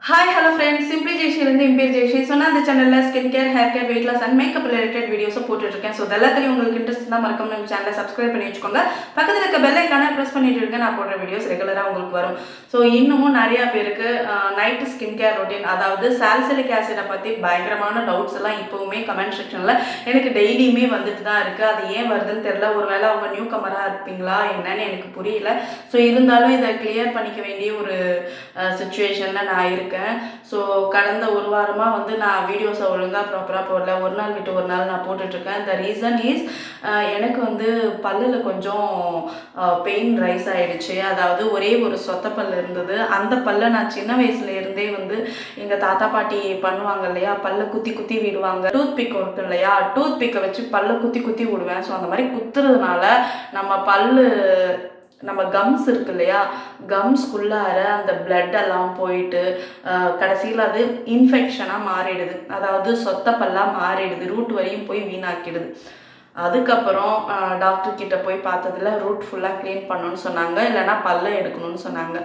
Hi, hello friends. Simply Jayashree இருந்து இம்பீர் ஜெயஸ்ரீ சொன்ன அந்த சேனல்ல skin care, hair care, weight loss and makeup related வீடியோஸை போட்டுட்டு இருக்கேன். ஸோ எல்லாத்துலையும் உங்களுக்கு இன்ட்ரெஸ்ட் தான் மறக்காம நம்ம சேனலை சப்ஸ்கிரைப் பண்ணி வச்சுக்கோங்க. பக்கத்தில் இருக்க பெல் ஐக்கானை ப்ரெஸ் பண்ணிட்டு இருக்கேன். நான் போடுற வீடியோஸ் ரெகுலராக உங்களுக்கு வரும். ஸோ இன்னமும் நிறைய பேருக்கு நைட்டு ஸ்கின் கேர் ரொட்டீன், அதாவது சாலிசிலிக் ஆசிடை பற்றி பயங்கரமான டவுட்ஸ் எல்லாம் இப்போவுமே கமெண்ட் செக்ஷனில் எனக்கு டெய்லியுமே வந்துட்டு தான் இருக்குது. அது ஏன் வருதுன்னு தெரியல. ஒருவேளை அவங்க நியூ கமராக இருப்பீங்களா என்னன்னு எனக்கு புரியல. ஸோ இருந்தாலும் இதை கிளியர் பண்ணிக்க வேண்டிய ஒரு சுச்சுவேஷனில் நான் இருக்கேன். ஸோ கடந்த ஒரு வாரமாக வந்து நான் வீடியோஸை ஒழுங்காக ப்ராப்பராக போடல. ஒரு நாள் விட்டு ஒரு நாள் நான் போட்டுட்ருக்கேன். த ரீசன் இஸ் எனக்கு வந்து பல்லில் கொஞ்சம் பெயின் ரைஸ் ஆகிடுச்சு. அதாவது ஒரே ஒரு சொத்த பல் இருந்தது. அந்த பல்லை நான் சின்ன வயசுலேருந்தே வந்து எங்கள் தாத்தா பாட்டி பண்ணுவாங்க இல்லையா, பல்லை குத்தி குத்தி விடுவாங்க. டூத் பிக் இருக்கும் இல்லையா, டூத் பிக்கை வச்சு பல்லை குத்தி குத்தி விடுவேன். ஸோ அந்த மாதிரி குத்துறதுனால நம்ம கம்ஸ் இருக்கு இல்லையா, கம்ஸ்குள்ளார அந்த பிளட் எல்லாம் போயிட்டு கடைசியில் அது இன்ஃபெக்ஷனாக மாறிடுது. அதாவது சொத்த பல்லாக மாறிடுது, ரூட் வரையும் போய் வீணாக்கிடுது. அதுக்கப்புறம் டாக்டர் கிட்ட போய் பார்த்ததுல ரூட் ஃபுல்லாக க்ளீன் பண்ணணும்னு சொன்னாங்க, இல்லைனா பல்லை எடுக்கணும்னு சொன்னாங்க.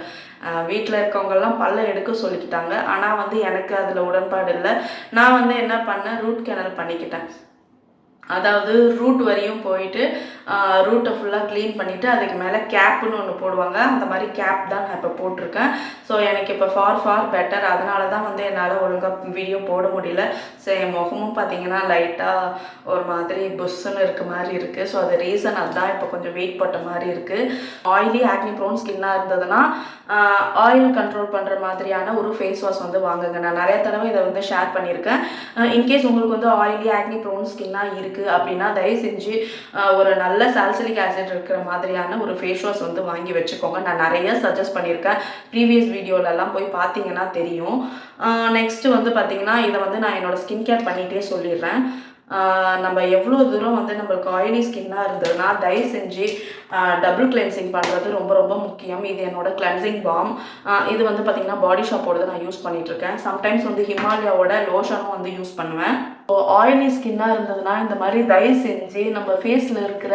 வீட்டில் இருக்கவங்கெல்லாம் பல்லை எடுக்க சொல்லிக்கிட்டாங்க. ஆனால் வந்து எனக்கு அதில் உடன்பாடு இல்லை. நான் வந்து என்ன பண்ணேன், ரூட் கேனல் பண்ணிக்கிட்டேன். அதாவது ரூட் வரையும் போயிட்டு ரூட்டை ஃபுல்லாக க்ளீன் பண்ணிவிட்டு அதுக்கு மேலே கேப்புன்னு ஒன்று போடுவாங்க. அந்த மாதிரி கேப் தான் நான் இப்போ போட்டிருக்கேன். ஸோ எனக்கு இப்போ ஃபார் பெட்டர். அதனால தான் வந்து என்னால் ஒழுங்காக வீடியோ போட முடியல. ஸோ என் முகமும் பார்த்தீங்கன்னா லைட்டாக ஒரு மாதிரி புஷ்ஷுன்னு இருக்க மாதிரி இருக்குது. ஸோ அது ரீசன் அதுதான். இப்போ கொஞ்சம் வெயிட் போட்ட மாதிரி இருக்குது. ஆயிலி ஆக்னி ப்ரோன் ஸ்கின்னாக இருந்ததுன்னா ஆயில் கண்ட்ரோல் பண்ணுற மாதிரியான ஒரு ஃபேஸ் வாஷ் வந்து வாங்குங்க. நான் நிறைய தடவை இதை வந்து ஷேர் பண்ணியிருக்கேன். இன்கேஸ் உங்களுக்கு வந்து ஆயிலி ஆக்னி ப்ரோன் ஸ்கின்னாக இருக்குது அப்படின்னா தயவு செஞ்சு ஒரு நல்ல சாலிசிலிக் ஆசிட் இருக்கிற மாதிரியான ஒரு ஃபேஸ் வாஷ் வந்து வாங்கி வச்சுக்கோங்க. நான் நிறைய சஜஸ்ட் பண்ணியிருக்கேன். ப்ரீவியஸ் வீடியோலலாம் போய் பார்த்தீங்கன்னா தெரியும். நெக்ஸ்ட்டு வந்து பார்த்தீங்கன்னா இதை வந்து நான் என்னோடய ஸ்கின் கேர் பண்ணிகிட்டே சொல்லிடுறேன். நம்ம எவ்வளோ தூரம் வந்து நம்மளுக்கு ஆயிலி ஸ்கின்னாக இருந்ததுன்னா தயவு செஞ்சு டபுள் கிளென்சிங் பண்ணுறது ரொம்ப ரொம்ப முக்கியம். இது என்னோடய கிளென்சிங் பாம். இது வந்து பார்த்திங்கன்னா பாடி ஷாப்போட நான் யூஸ் பண்ணிகிட்ருக்கேன். சம்டைம்ஸ் வந்து ஹிமாலயாவோட லோஷனும் வந்து யூஸ் பண்ணுவேன். ஸோ ஆயிலி ஸ்கின்னாக இருந்ததுன்னா இந்த மாதிரி தயவு செஞ்சு நம்ம ஃபேஸில் இருக்கிற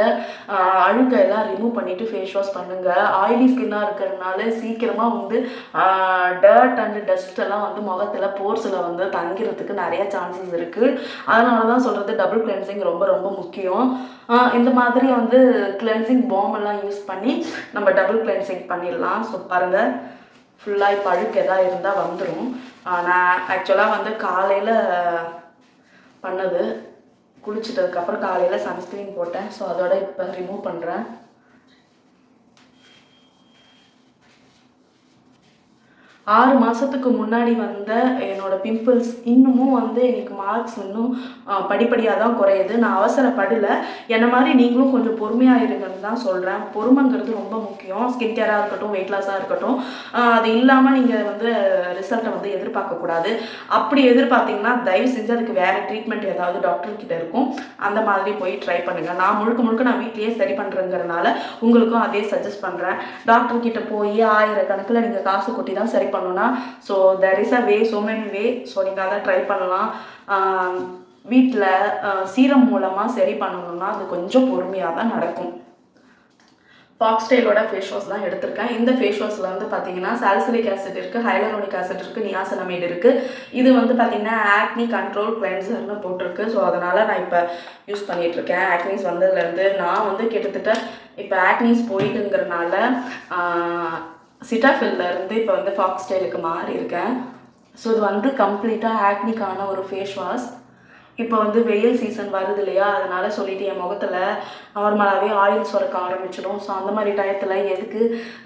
அழுக்கையெல்லாம் ரிமூவ் பண்ணிவிட்டு ஃபேஸ் வாஷ் பண்ணுங்கள். ஆயிலி ஸ்கின்னாக இருக்கிறதுனால சீக்கிரமாக வந்து டர்ட் அண்ட் டஸ்ட் எல்லாம் வந்து முகத்தில் போர்ஸில் வந்து தங்கிறதுக்கு நிறைய சான்சஸ் இருக்குது. அதனால தான் சொல்கிறது டபுள் கிளென்சிங் ரொம்ப ரொம்ப முக்கியம். இந்த மாதிரி வந்து கிளென்சிங் பாம் எல்லாம் யூஸ் பண்ணி நம்ம டபுள் கிளென்சிங் பண்ணிடலாம். ஸோ பாருங்கள், ஃபுல்லாக இப்போ அழுக்கு எதாவது இருந்தால் வந்துடும். நான் ஆக்சுவலாக வந்து காலையில் பண்ணது, குளிச்சிட்டதுக்கப்புறம் காலையில் சன்ஸ்க்ரீன் போட்டேன். ஸோ அதோட இப்போ ரிமூவ் பண்ணுறேன். 6 மாதத்துக்கு முன்னாடி வந்த என்னோடய பிம்பிள்ஸ் இன்னமும் வந்து எனக்கு மார்க்ஸ் இன்னும் படிப்படியாக தான் குறையுது. நான் அவசரப்படலை. என்ன மாதிரி நீங்களும் கொஞ்சம் பொறுமையாக இருங்கன்னு தான் சொல்கிறேன். பொறுமைங்கிறது ரொம்ப முக்கியம். ஸ்கின் கேராக இருக்கட்டும், வெயிட் லாஸாக இருக்கட்டும். அது இல்லாமல் நீங்கள் வந்து ரிசல்ட்டை வந்து எதிர்பார்க்கக்கூடாது. அப்படி எதிர்பார்த்தீங்கன்னா தயவு செஞ்சு அதுக்கு வேறு ட்ரீட்மெண்ட் ஏதாவது டாக்டர்கிட்ட இருக்கும், அந்த மாதிரி போய் ட்ரை பண்ணுங்கள். நான் முழுக்க நான் வீட்லேயே சரி பண்ணுறேங்கிறதுனால உங்களுக்கும் அதே சஜஸ்ட் பண்ணுறேன். டாக்டர்கிட்ட போய் 1000 கணக்கில் நீங்கள் காசு கொட்டி தான் சரி பண்ணணும்னா so there is a way, so many way. So நீங்கள் அதை ட்ரை பண்ணலாம். வீட்டில் சீரம் மூலமாக சரி பண்ணணும்னா அது கொஞ்சம் பொறுமையாக தான் நடக்கும். ஃபாக்ஸ்டைலோட ஃபேஸ் வாஷ் தான் எடுத்திருக்கேன். இந்த ஃபேஸ் வாஷில் வந்து பார்த்தீங்கன்னா சாலிசிலிக் ஆசிட் இருக்குது, ஹைலரோனிக் ஆசிட் இருக்குது, நியாசனமைடு இருக்குது. இது வந்து பார்த்தீங்கன்னா ஆக்னி கண்ட்ரோல் கிளென்சர்னு போட்டிருக்கு. ஸோ அதனால் நான் இப்போ யூஸ் பண்ணிகிட்ருக்கேன். ஆக்னிஸ் வந்ததுலேருந்து நான் வந்து கிட்டத்தட்ட இப்போ ஆக்னிஸ் போயிட்டுங்கிறனால சிட்டாஃபில்லேருந்து இப்போ வந்து ஃபாக்ஸ்டைலுக்கு மாறி இருக்கேன். ஸோ இது வந்து கம்ப்ளீட்டாக ஆக்னிக்கான ஒரு ஃபேஸ் வாஷ். இப்போ வந்து வெயில் சீசன் வருது இல்லையா, அதனால் சொல்லிவிட்டு என் முகத்தில் நார்மலாகவே ஆயில் சுரக்க ஆரம்பிச்சிடும். ஸோ அந்த மாதிரி டயத்தில் எதுக்கு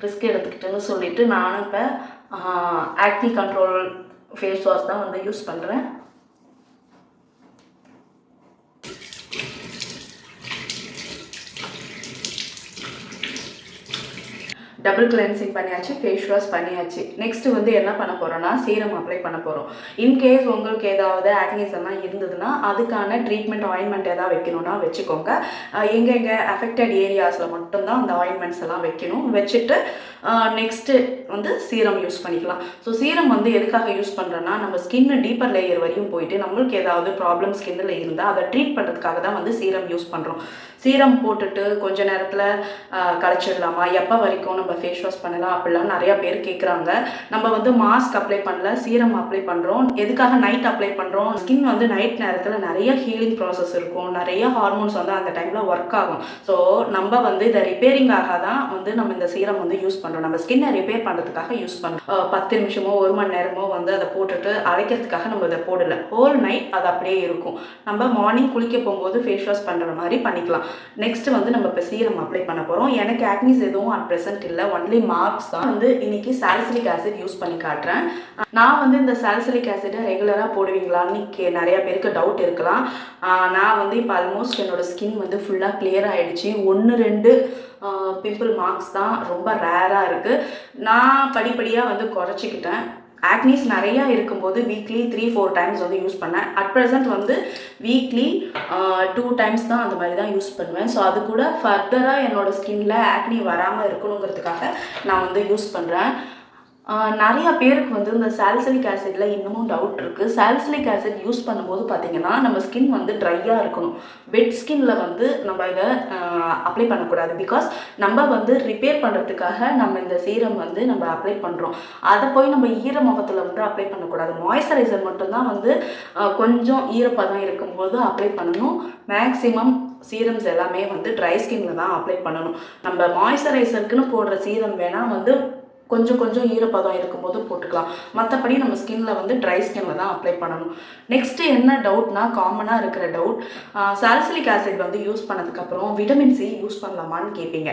ரிஸ்க் எடுத்துக்கிட்டுன்னு சொல்லிவிட்டு நானும் இப்போ ஆக்னி கண்ட்ரோல் ஃபேஸ் வாஷ் தான் வந்து யூஸ் பண்ணுறேன். டபுள் கிளென்சிங் பண்ணியாச்சு, ஃபேஸ் வாஷ் பண்ணியாச்சு. நெக்ஸ்ட்டு வந்து என்ன பண்ண போகிறோன்னா சீரம் அப்ளை பண்ண போகிறோம். இன்கேஸ் உங்களுக்கு ஏதாவது ஆக்னிஸ் எல்லாம் இருந்ததுன்னா அதுக்கான ட்ரீட்மெண்ட் ஆயின்மெண்ட் எதாவது வைக்கணும்னா வச்சுக்கோங்க. எங்கெங்கே அஃபெக்டட் ஏரியாஸில் மட்டும்தான் அந்த ஆயின்மெண்ட்ஸ் எல்லாம் வைக்கணும். வச்சுட்டு நெக்ஸ்ட்டு வந்து சீரம் யூஸ் பண்ணிக்கலாம். ஸோ சீரம் வந்து எதுக்காக யூஸ் பண்ணுறோன்னா நம்ம ஸ்கின்னு டீப்பர் லேயர் வரையும் போயிட்டு நம்மளுக்கு ஏதாவது ப்ராப்ளம் ஸ்கின்னில் இருந்தால் அதை ட்ரீட் பண்ணுறதுக்காக தான் வந்து சீரம் யூஸ் பண்ணுறோம். சீரம் போட்டுட்டு கொஞ்ச நேரத்தில் களைச்சிடலாமா, எப்போ வரைக்கும் நம்ம நம்ம ஃபேஸ் வாஷ் பண்ணலாம் அப்படிலாம் நிறையா பேர் கேட்குறாங்க. நம்ம வந்து மாஸ்க் அப்ளை பண்ணல, சீரம் அப்ளை பண்ணுறோம். எதுக்காக நைட் அப்ளை பண்ணுறோம்? ஸ்கின் வந்து நைட் நேரத்தில் நிறைய ஹீலிங் ப்ராசஸ் இருக்கும், நிறைய ஹார்மோன்ஸ் வந்து அந்த டைமில் ஒர்க் ஆகும். ஸோ நம்ம வந்து இதை ரிப்பேரிங்காக தான் வந்து நம்ம இந்த சீரம் வந்து யூஸ் பண்ணுறோம். நம்ம ஸ்கின்னை ரிப்பேர் பண்ணுறதுக்காக யூஸ் பண்ணுறோம். 10 நிமிஷமோ 1 மணி நேரமோ வந்து அதை போட்டுட்டு அழைக்கிறதுக்காக நம்ம இதை போடலை. ஹோல் நைட் அது அப்படியே இருக்கும். நம்ம மார்னிங் குளிக்க போகும்போது ஃபேஸ் வாஷ் பண்ணுற மாதிரி பண்ணிக்கலாம். நெக்ஸ்ட் வந்து நம்ம இப்போ சீரம் அப்ளை பண்ண போகிறோம். எனக்கு ஆக்னிஸ் எதுவும் அட் ப்ரெசென்ட் இல்லை, ஒன்லி மார்க்ஸ் தான். வந்து இன்னைக்கு சாலிசிலிக் ஆசிட் யூஸ் பண்ணி காட்டுறேன். நான் வந்து இந்த சாலிசிலிக் ஆசிட்டை ரெகுலராக போடுவீங்களான்னு நிறைய பேருக்கு டவுட் இருக்கலாம். நான் வந்து இப்போ ஆல்மோஸ்ட் என்னோட ஸ்கின் வந்து ஃபுல்லாக கிளியர் ஆகிடுச்சு. 1-2 பிம்பிள் மார்க்ஸ் தான் ரொம்ப ரேராக இருக்குது. நான் படிப்படியாக வந்து குறைச்சிக்கிட்டேன். ஆக்னிஸ் நிறையா இருக்கும்போது வீக்லி 3-4 டைம்ஸ் வந்து யூஸ் பண்ணேன். அட் ப்ரெசென்ட் வந்து வீக்லி 2 டைம்ஸ் தான் அந்த மாதிரி தான் யூஸ் பண்ணுவேன். ஸோ அது கூட ஃபர்தராக என்னோடய ஸ்கின்ல ஆக்னி வராமல் இருக்கணுங்கிறதுக்காக நான் வந்து யூஸ் பண்ணுறேன். நிறைய பேருக்கு வந்து இந்த சாலிசிலிக் ஆசிடில் இன்னமும் டவுட் இருக்குது. சாலிசிலிக் ஆசிட் யூஸ் பண்ணும்போது பார்த்திங்கன்னா நம்ம ஸ்கின் வந்து ட்ரையாக இருக்கணும். வெட் ஸ்கின்ல வந்து நம்ம இதை அப்ளை பண்ணக்கூடாது. பிகாஸ் நம்ம வந்து ரிப்பேர் பண்ணுறதுக்காக நம்ம இந்த சீரம் வந்து நம்ம அப்ளை பண்ணுறோம். அதை போய் நம்ம ஈர முகத்தில் வந்து அப்ளை பண்ணக்கூடாது. மாய்ஸ்சரைசர் மட்டும்தான் வந்து கொஞ்சம் ஈரப்பதம் இருக்கும்போது அப்ளை பண்ணணும். மேக்ஸிமம் சீரம்ஸ் எல்லாமே வந்து ட்ரை ஸ்கின்ல தான் அப்ளை பண்ணணும். நம்ம மாய்ஸ்சரைசருக்குன்னு போடுற சீரம் வேணால் வந்து கொஞ்சம் ஈரப்பதம் இருக்கும்போது போட்டுக்கலாம். மற்றபடி நம்ம ஸ்கின்ல வந்து ட்ரை ஸ்கின்ல தான் அப்ளை பண்ணணும். நெக்ஸ்ட்டு என்ன டவுட்னா, காமனாக இருக்கிற டவுட், சாலிசிலிக் ஆசிட் வந்து யூஸ் பண்ணதுக்கப்புறம் விட்டமின் சி யூஸ் பண்ணலாமான்னு கேட்பீங்க.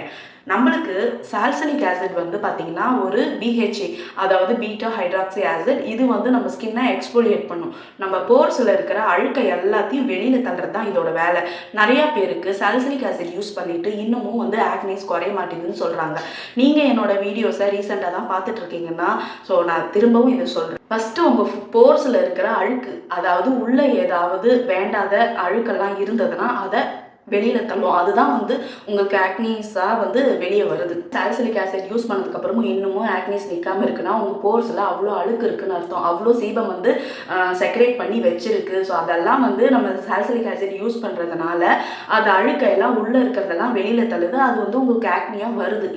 நம்மளுக்கு சாலிசிலிக் ஆசிட் வந்து பார்த்திங்கன்னா ஒரு BHA, அதாவது பீட்டா ஹைட்ராக்சி ஆசிட். இது வந்து நம்ம ஸ்கின்னை எக்ஸ்போலியேட் பண்ணும். நம்ம போர்ஸில் இருக்கிற அழுக்கை எல்லாத்தையும் வெளியில் தள்ளுறது தான் இதோட வேலை. நிறையா பேருக்கு சாலிசிலிக் ஆசிட் யூஸ் பண்ணிவிட்டு இன்னமும் வந்து ஆக்னிஸ் குறைய மாட்டேங்குதுன்னு சொல்கிறாங்க. நீங்கள் என்னோட வீடியோஸை ரீசெண்டாக தான் பார்த்துட்டு இருக்கீங்கன்னா, ஸோ நான் திரும்பவும் இதை சொல்கிறேன். ஃபஸ்ட்டு உங்கள் போர்ஸில் இருக்கிற அழுக்கு, அதாவது உள்ளே ஏதாவது வேண்டாத அழுக்கெல்லாம் இருந்ததுன்னா அதை வெளியில் தள்ளும். அதுதான் வந்து உங்களுக்கு ஆக்னிஸாக வந்து வெளியே வருது. சாலிசிலிக் ஆசிட் யூஸ் பண்ணதுக்கப்புறமும் இன்னமும் ஆக்னிஸ் நிற்காமல் இருக்குன்னா உங்கள் போர்ஸில் அவ்வளோ அழுக்கு இருக்குன்னு அர்த்தம். அவ்வளோ சீபம் வந்து செக்ரேட் பண்ணி வச்சிருக்கு. ஸோ அதெல்லாம் வந்து நம்ம சாலிசிலிக் ஆசிட் யூஸ் பண்ணுறதுனால அது அழுக்கையெல்லாம் உள்ளே இருக்கிறதெல்லாம் வெளியில் தள்ளுது. அது வந்து உங்களுக்கு ஆக்னியாக வருது.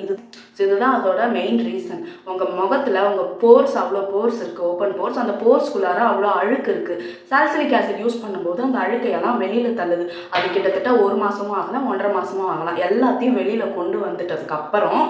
இதுதான் அதோட மெயின் ரீசன். உங்கள் முகத்தில் உங்கள் போர்ஸ், அவ்வளோ போர்ஸ் இருக்குது, ஓப்பன் போர்ஸ், அந்த போர்ஸ்குள்ளார அவ்வளோ அழுக்கு இருக்குது. சாலிசிலிக் ஆசிட் யூஸ் பண்ணும்போது அந்த அழுக்கையெல்லாம் வெளியில் தள்ளுது. அது கிட்டத்தட்ட 1 மாதமும் ஆகலாம், 1.5 மாதமும் ஆகலாம். எல்லாத்தையும் வெளியில் கொண்டு வந்துட்டதுக்கப்புறம்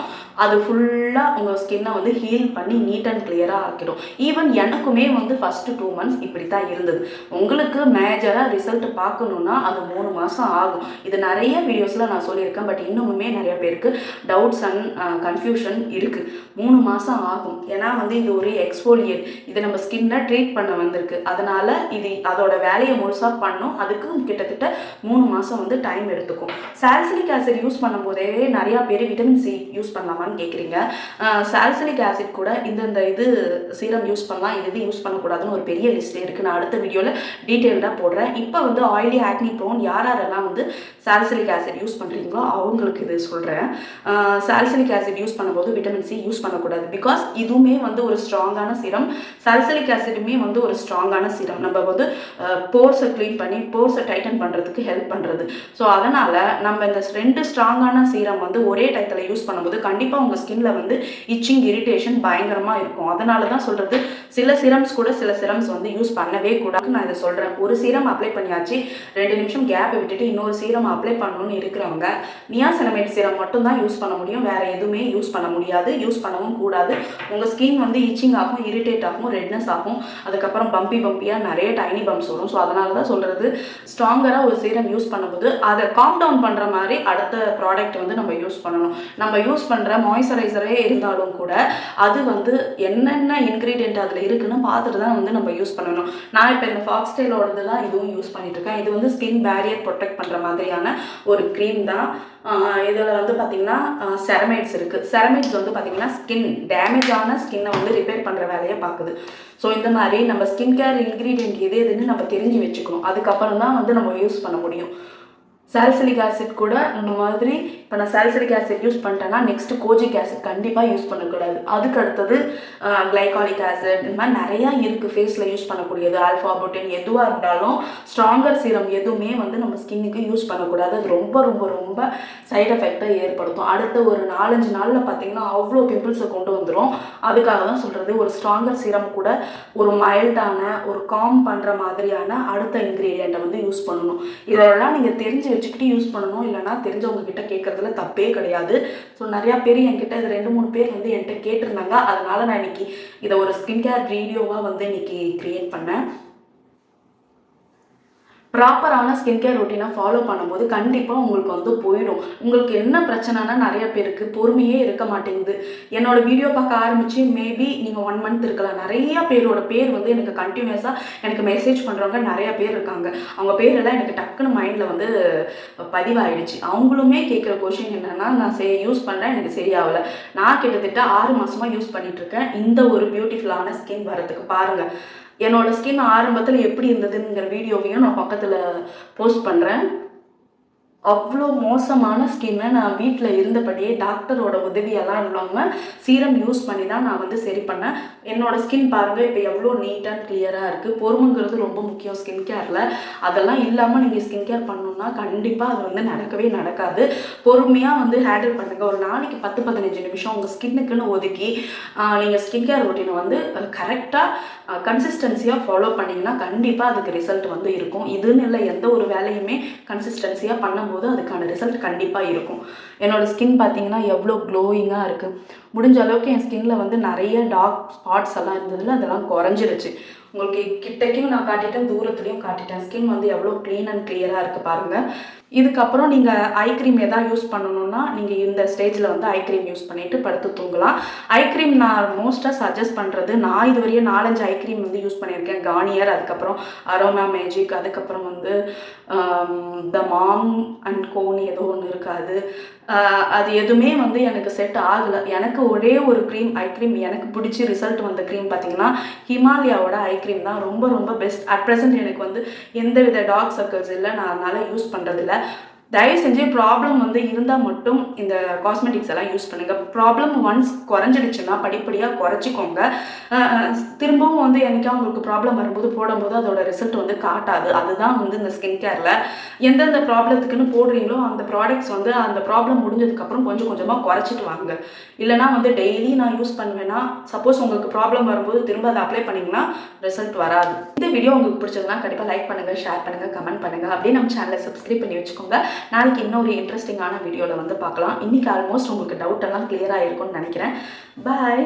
அது ஃபுல்லாக உங்கள் ஸ்கின்னை வந்து ஹீல் பண்ணி நீட் அண்ட் கிளியராக ஆக்கிடும். ஈவன் எனக்குமே வந்து ஃபஸ்ட்டு 2 மந்த்ஸ் இப்படி தான் இருந்தது. உங்களுக்கு மேஜராக ரிசல்ட் பார்க்கணுன்னா அது 3 மாதம் ஆகும். இது நிறைய வீடியோஸில் நான் சொல்லியிருக்கேன். பட் இன்னுமே நிறைய பேருக்கு டவுட்ஸ் அண்ட் கன்ஃபியூஷன் இருக்குது. 3 மாதம் ஆகும். ஏன்னா வந்து இது ஒரு எக்ஸ்போலியேட், இது நம்ம ஸ்கின்னை ட்ரீட் பண்ண வந்திருக்கு. அதனால் இது அதோட வேலையை முழுசாக பண்ணும். அதுக்கு கிட்டத்தட்ட 3 மாதம் வந்து டைம் எடுத்துக்கும். சாலிசிலிக் ஆசிட் யூஸ் பண்ணும்போதே நிறையா பேர் விட்டமின் சி யூஸ் பண்ணலாமான்னு கேட்குறீங்க. சாலிசிலிக் ஆசிட் கூட இந்த இது சீரம் யூஸ் பண்ணலாம், இது யூஸ் பண்ணக்கூடாதுன்னு ஒரு பெரிய லிஸ்ட்டே இருக்குது. நான் அடுத்த வீடியோவில் டீட்டெயில்டாக போடுறேன். இப்போ வந்து ஆயிலி ஆக்னி ப்ரோன் யாரெல்லாம் வந்து சாலிசிலிக் ஆசிட் யூஸ் பண்ணுறீங்களோ அவங்களுக்கு இது சொல்கிறேன். சாலிசிலிக் ஆசிட் யூஸ் பண்ணும்போது விட்டமின் சி யூஸ் பண்ணக்கூடாது. பிகாஸ் இதுவுமே வந்து ஒரு ஸ்ட்ராங்கான சீரம். சாலிசிலிக் ஆசிடுமே வந்து ஒரு ஸ்ட்ராங்கான சீரம். நம்ம வந்து போர்ஸை க்ளீன் பண்ணி போர்ஸை டைட்டன் பண்ணுறதுக்கு ஹெல்ப் பண்ணுறது. ஸோ அதனால் நம்ம இந்த 2 ஸ்ட்ராங்கான சீரம் வந்து ஒரே டயத்தில் யூஸ் பண்ணும்போது கண்டிப்பாக உங்கள் ஸ்கின்ல வந்து இச்சிங், இரிட்டேஷன் பயங்கரமாக இருக்கும். அதனால தான் சொல்கிறது, சில சிரம்ஸ் கூட சில சிரம்ஸ் வந்து யூஸ் பண்ணவே கூடாது. நான் இதை சொல்கிறேன். ஒரு சீரம் அப்ளை பண்ணியாச்சு, 2 நிமிஷம் கேப்பை விட்டுட்டு இன்னொரு சீரம் அப்ளை பண்ணணும்னு இருக்கிறவங்க நியாசினமைட் சீரம் மட்டும் தான் யூஸ் பண்ண முடியும். வேறு எதுவுமே யூஸ் பண்ண முடியாது, யூஸ் பண்ணவும் கூடாது. உங்கள் ஸ்கின் வந்து இச்சிங் ஆகும், இரிட்டேட் ஆகும், ரெட்னஸ் ஆகும். அதுக்கப்புறம் பம்பியாக நிறைய டைனி பம்ப்ஸ் வரும். ஸோ அதனால தான் சொல்கிறது, ஸ்ட்ராங்கராக ஒரு சீரம் யூஸ் பண்ணும்போது அதை காம் டவுன் பண்ணுற மாதிரி அடுத்த ப்ராடக்ட் வந்து நம்ம யூஸ் பண்ணணும். நம்ம யூஸ் பண்ணுற மாய்ஸ்சரைசரே இருந்தாலும் கூட அது வந்து என்னென்ன இன்க்ரீடியன்ட் அதில் இருக்குன்னு பார்த்துட்டு தான் வந்து நம்ம யூஸ் பண்ணணும். நான் இப்போ இந்த ஃபாக்ஸ்டைலோடது தான் இதுவும் யூஸ் பண்ணிட்டுருக்கேன். இது வந்து ஸ்கின் பேரியர் ப்ரொடெக்ட் பண்ணுற மாதிரியான ஒரு க்ரீம் தான். இதில் வந்து பார்த்திங்கன்னா செரமைட்ஸ் இருக்குது. செரமைட்ஸ் வந்து பார்த்திங்கன்னா ஸ்கின் டேமேஜ் ஆன ஸ்கின்னை வந்து ரிப்பேர் பண்ணுற வேலையை பார்க்குது. ஸோ இந்த மாதிரி நம்ம ஸ்கின் கேர் இன்க்ரீடியன்ட் எதுன்னு நம்ம தெரிஞ்சு வச்சுக்கணும். அதுக்கப்புறம் தான் வந்து நம்ம யூஸ் பண்ண முடியும். சால்சிலிக் ஆசிட் கூட இந்த மாதிரி இப்போ நான் சால்சிலிக் ஆசிட் யூஸ் பண்ணிட்டேன்னா நெக்ஸ்ட்டு கோஜிக் ஆசிட் கண்டிப்பாக யூஸ் பண்ணக்கூடாது. அதுக்கு அடுத்தது கிளைகாலிக் ஆசிட், இந்த மாதிரி நிறையா இருக்குது ஃபேஸில் யூஸ் பண்ணக்கூடியது. ஆல்ஃபா புட்டின் எதுவாக இருந்தாலும் ஸ்ட்ராங்கர் சீரம் எதுவுமே வந்து நம்ம ஸ்கின்னுக்கு யூஸ் பண்ணக்கூடாது. அது ரொம்ப ரொம்ப ரொம்ப சைட் எஃபெக்டை ஏற்படுத்தும். அடுத்த ஒரு 4-5 நாளில் பார்த்தீங்கன்னா அவ்வளோ பிம்பிள்ஸை கொண்டு வந்துடும். அதுக்காக தான் சொல்கிறது, ஒரு ஸ்ட்ராங்கர் சீரம் கூட ஒரு மைல்டான ஒரு காம் பண்ணுற மாதிரியான அடுத்த இன்க்ரீடியண்ட்டை வந்து யூஸ் பண்ணணும். இதெல்லாம் நீங்கள் தெரிஞ்சு வச்சுக்கிட்டு யூஸ் பண்ணணும். இல்லைனா தெரிஞ்சவங்க கிட்ட கேட்கறதுல தப்பே கிடையாது. ஸோ நிறையா பேர் என்கிட்ட இது 2-3 பேர் வந்து என்கிட்ட கேட்டிருந்தாங்க. அதனால நான் இன்னைக்கு இதை ஒரு ஸ்கின் கேர் வீடியோவாக வந்து இன்னைக்கு கிரியேட் பண்ணேன். ப்ராப்பரான ஸ்கின் கேர் ரொட்டீனை ஃபாலோ பண்ணும்போது கண்டிப்பாக உங்களுக்கு வந்து போயிடும். உங்களுக்கு என்ன பிரச்சனைனா நிறைய பேருக்கு பொறுமையே இருக்க மாட்டேங்குது. என்னோட வீடியோ பார்க்க ஆரம்பித்து மேபி நீங்கள் 1 மந்த் இருக்கலாம். நிறைய பேரோட பேர் வந்து எனக்கு கண்டினியூஸாக எனக்கு மெசேஜ் பண்ணுறவங்க நிறையா பேர் இருக்காங்க. அவங்க பேரெல்லாம் எனக்கு டக்குன்னு மைண்டில் வந்து பதிவாயிடுச்சு. அவங்களுமே கேட்குற கொஷின் என்னென்னா, நான் யூஸ் பண்ணேன், எனக்கு சரியாகலை. நான் கிட்டத்தட்ட 6 மாதமாக யூஸ் பண்ணிகிட்ருக்கேன் இந்த ஒரு பியூட்டிஃபுல்லான ஸ்கின் வரத்துக்கு. பாருங்கள், என்னோட ஸ்கின் ஆரம்பத்தில் எப்படி இருந்ததுங்கிற வீடியோவையும் நான் பக்கத்தில் போஸ்ட் பண்ணுறேன். அவ்வளோ மோசமான ஸ்கின்னை நான் வீட்டில் இருந்தபடியே டாக்டரோட உதவியெல்லாம் இல்லாமல் சீரம் யூஸ் பண்ணி தான் நான் வந்து சரி பண்ணேன். என்னோடய ஸ்கின் பாருங்கள் இப்போ எவ்வளோ நீட் அண்ட் கிளியராக இருக்குது. பொறுமைங்கிறது ரொம்ப முக்கியம் ஸ்கின் கேரில். அதெல்லாம் இல்லாமல் நீங்கள் ஸ்கின் கேர் பண்ணணுன்னா கண்டிப்பாக அது வந்து நடக்கவே நடக்காது. பொறுமையாக வந்து ஹேண்டில் பண்ணுங்கள். ஒரு நாளைக்கு 10-15 நிமிஷம் உங்கள் ஸ்கின்னுக்குன்னு ஒதுக்கி நீங்கள் ஸ்கின் கேர் ரொட்டீனை வந்து கரெக்டாக கன்சிஸ்டன்சியாக ஃபாலோ பண்ணிங்கன்னா கண்டிப்பாக அதுக்கு ரிசல்ட் வந்து இருக்கும். இதுன்னு இல்லை, எந்த ஒரு வேலையுமே கன்சிஸ்டன்சியாக பண்ணும்போது அதுக்கான ரிசல்ட் கண்டிப்பாக இருக்கும். என்னோடய ஸ்கின் பார்த்தீங்கன்னா எவ்வளோ க்ளோயிங்காக இருக்குது. முடிஞ்ச அளவுக்கு என் ஸ்கின்னில் வந்து நிறைய டார்க் ஸ்பாட்ஸ் எல்லாம் இருந்ததில்ல, அதெல்லாம் குறைஞ்சிருச்சு. உங்களுக்கு கிட்டக்கையும் நான் காட்டிட்டேன், தூரத்துலையும் காட்டிட்டேன். ஸ்கின் வந்து எவ்வளோ க்ளீன் அண்ட் கிளியராக இருக்குது பாருங்கள். இதுக்கப்புறம் நீங்கள் ஐ க்ரீம் எதாவது யூஸ் பண்ணணுன்னா நீங்கள் இந்த ஸ்டேஜில் வந்து ஐ க்ரீம் யூஸ் பண்ணிவிட்டு படுத்து தூங்கலாம். ஐ க்ரீம் நான் மோஸ்ட்டாக சஜஸ்ட் பண்ணுறது, நான் இதுவரையும் 4-5 ஐ க்ரீம் வந்து யூஸ் பண்ணியிருக்கேன். கார்னியர், அதுக்கப்புறம் அரோமா மேஜிக், அதுக்கப்புறம் வந்து த மாம் அண்ட் கோனி ஏதோ ஒன்று இருக்காது. அது எதுவுமே வந்து எனக்கு செட் ஆகலை. எனக்கு ஒரே ஒரு க்ரீம், ஐ க்ரீம் எனக்கு பிடிச்சி ரிசல்ட் வந்த க்ரீம் பார்த்தீங்கன்னா ஹிமாலயாவோட ஐ க்ரீம் தான் ரொம்ப ரொம்ப பெஸ்ட். அட் ப்ரெசென்ட் எனக்கு வந்து எந்தவித டார்க் சர்க்கிள்ஸ் இல்லை, நான் அதனால் யூஸ் பண்ணுறதில்ல. தயவு செஞ்சு ப்ராப்ளம் வந்து இருந்தால் மட்டும் இந்த காஸ்மெட்டிக்ஸ் எல்லாம் யூஸ் பண்ணுங்கள். ப்ராப்ளம் ஒன்ஸ் குறைஞ்சிடுச்சுன்னா படிப்படியாக குறைச்சிக்கோங்க. திரும்பவும் வந்து என்றைக்கா உங்களுக்கு ப்ராப்ளம் வரும்போது போடும்போது அதோட ரிசல்ட் வந்து காட்டாது. அதுதான் வந்து இந்த ஸ்கின் கேரில் எந்தெந்த ப்ராப்ளத்துக்குன்னு போடுறீங்களோ அந்த ப்ராடக்ட்ஸ் வந்து அந்த ப்ராப்ளம் முடிஞ்சதுக்கப்புறம் கொஞ்சம் கொஞ்சமாக குறைச்சிட்டு வாங்க. இல்லைனா வந்து டெய்லி நான் யூஸ் பண்ணுவேன்னா, சப்போஸ் உங்களுக்கு ப்ராப்ளம் வரும்போது திரும்ப அதை அப்ளை பண்ணிங்கன்னா ரிசல்ட் வராது. இந்த வீடியோ உங்களுக்கு பிடிச்சதுன்னா கண்டிப்பாக லைக் பண்ணுங்கள், ஷேர் பண்ணுங்கள், கமெண்ட் பண்ணுங்கள். அப்படியே நம்ம சேனலை சப்ஸ்கிரைப் பண்ணி வச்சுக்கோங்க. நாளைக்கு இன்னொரு இன்ட்ரெஸ்டிங்கான வீடியோவில் வந்து பார்க்கலாம். இன்றைக்கி ஆல்மோஸ்ட் உங்களுக்கு டவுட் எல்லாம் கிளியர் ஆகிருக்கும்னு நினைக்கிறேன். பாய்.